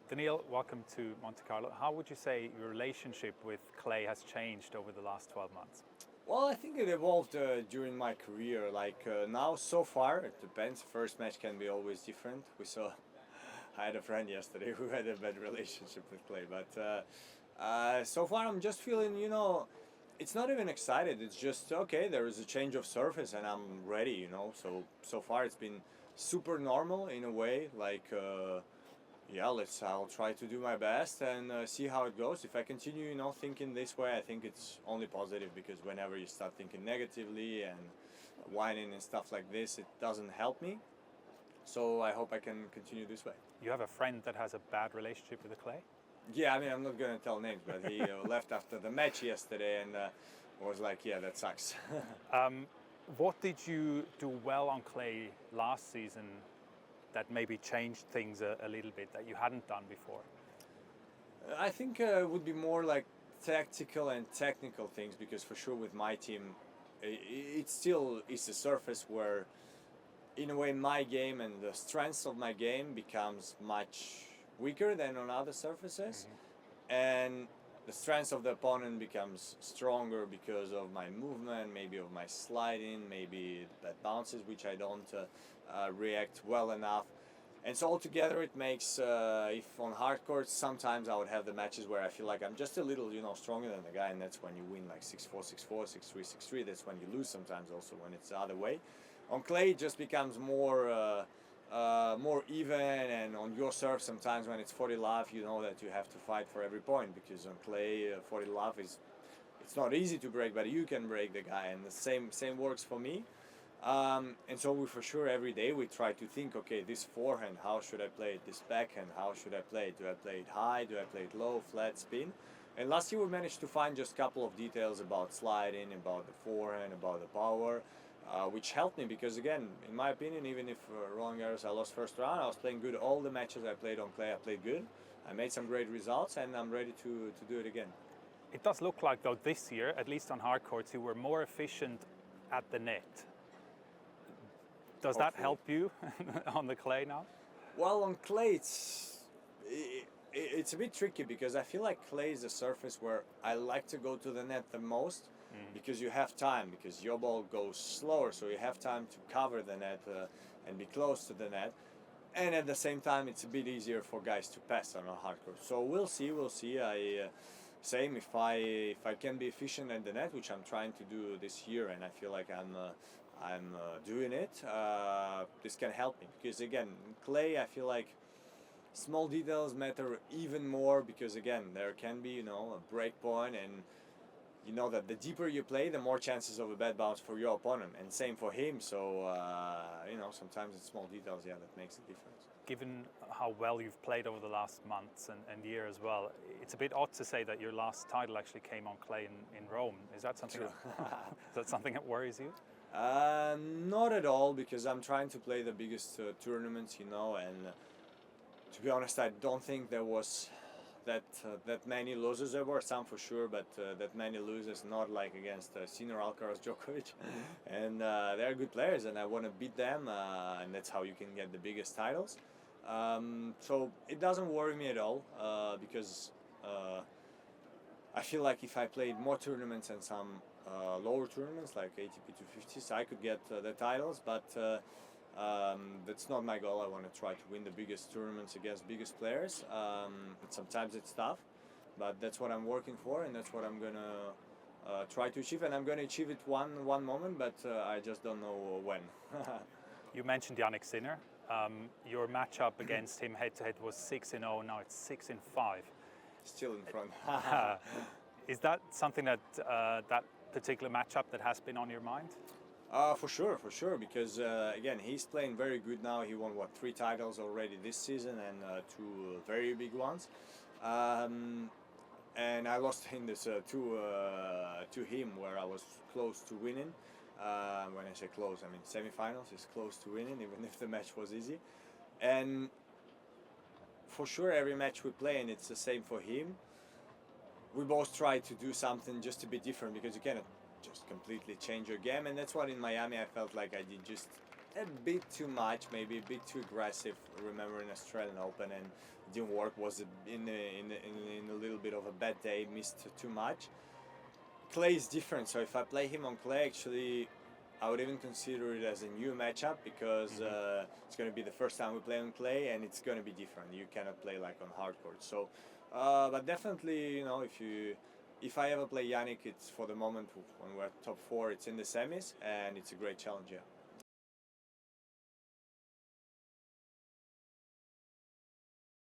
Daniil, welcome to Monte Carlo. How would you say your relationship with clay has changed over the last 12 months? Well, I think it evolved during my career. Now, so far, it depends. First match can be always different. We saw, I had a friend yesterday who had a bad relationship with clay. But so far, I'm just feeling, it's not even excited. It's just, okay, there is a change of surface and I'm ready. So far, it's been super normal in a way. Yeah, I'll try to do my best and see how it goes. If I continue, thinking this way, I think it's only positive, because whenever you start thinking negatively and whining and stuff like this, it doesn't help me. So I hope I can continue this way. You have a friend that has a bad relationship with the clay? Yeah, I mean, I'm not going to tell names, but he left after the match yesterday and was like, yeah, that sucks. What did you do well on clay last season that maybe changed things a little bit that you hadn't done before? I think it would be more like tactical and technical things, because for sure with my team, it still is a surface where, in a way, my game and the strengths of my game becomes much weaker than on other surfaces, and the strengths of the opponent becomes stronger because of my movement, maybe of my sliding, maybe bad bounces, which I don't react well enough. And so altogether it makes, if on hard courts, sometimes I would have the matches where I feel like I'm just a little, stronger than the guy, and that's when you win like 6-4, 6-4, 6-3, 6-3. That's when you lose sometimes also, when it's the other way. On clay it just becomes more even, and on your serve sometimes when it's 40 love, you know that you have to fight for every point, because on clay 40 love it's not easy to break, but you can break the guy, and the same works for me. And so we, for sure, every day we try to think, okay, this forehand, how should I play it? This backhand, how should I play it? Do I play it high? Do I play it low, flat, spin? And last year we managed to find just a couple of details about sliding, about the forehand, about the power, which helped me, because again, in my opinion, even if Roland Garros I lost first round, I was playing good. All the matches I played on clay, I played good. I made some great results, and I'm ready to do it again. It does look like, though, this year, at least on hard courts, you were more efficient at the net. Does that help you on the clay now? Well, on clay, it's a bit tricky, because I feel like clay is a surface where I like to go to the net the most, because you have time, because your ball goes slower, so you have time to cover the net and be close to the net. And at the same time, it's a bit easier for guys to pass on a hard court. So we'll see. Same, if I can be efficient at the net, which I'm trying to do this year, and I feel like I'm doing it. This can help me, because again, in clay, I feel like small details matter even more, because again, there can be a break point, and you know that the deeper you play, the more chances of a bad bounce for your opponent, and same for him. So sometimes it's small details, that makes a difference. Given how well you've played over the last months and year as well, it's a bit odd to say that your last title actually came on clay in Rome. Is that something? Is that something that worries you? Not at all, because I'm trying to play the biggest tournaments, and to be honest, I don't think there was that many losers. There were some for sure, but that many losers, not like against Sinner, Alcaraz, Djokovic, and they're good players, and I want to beat them, and that's how you can get the biggest titles. So it doesn't worry me at all, because I feel like if I played more tournaments and some lower tournaments like ATP 250s, I could get the titles, but that's not my goal. I want to try to win the biggest tournaments against biggest players. Sometimes it's tough, but that's what I'm working for, and that's what I'm gonna try to achieve, and I'm gonna achieve it one moment, but I just don't know when. You mentioned Jannik Sinner. Your matchup against him head-to-head was 6-0. Now it's 6-5. Still in front. Is that something that that particular matchup that has been on your mind? For sure, because again, he's playing very good now. He won 3 titles already this season, and 2 very big ones. And I lost in this to him, where I was close to winning. When I say close, I mean semifinals is close to winning, even if the match was easy. And for sure, every match we play, and it's the same for him, we both try to do something just a bit different, because you cannot just completely change your game. And that's what in Miami I felt like I did just a bit too much, maybe a bit too aggressive. Remember in Australian Open, and it didn't work. Was in a little bit of a bad day. Missed too much. Clay is different, so if I play him on clay, actually, I would even consider it as a new matchup because it's going to be the first time we play on clay, and it's going to be different. You cannot play like on hard court. So, but definitely, you know, if I ever play Yannick, it's for the moment when we're top 4, it's in the semis, and it's a great challenge. Yeah.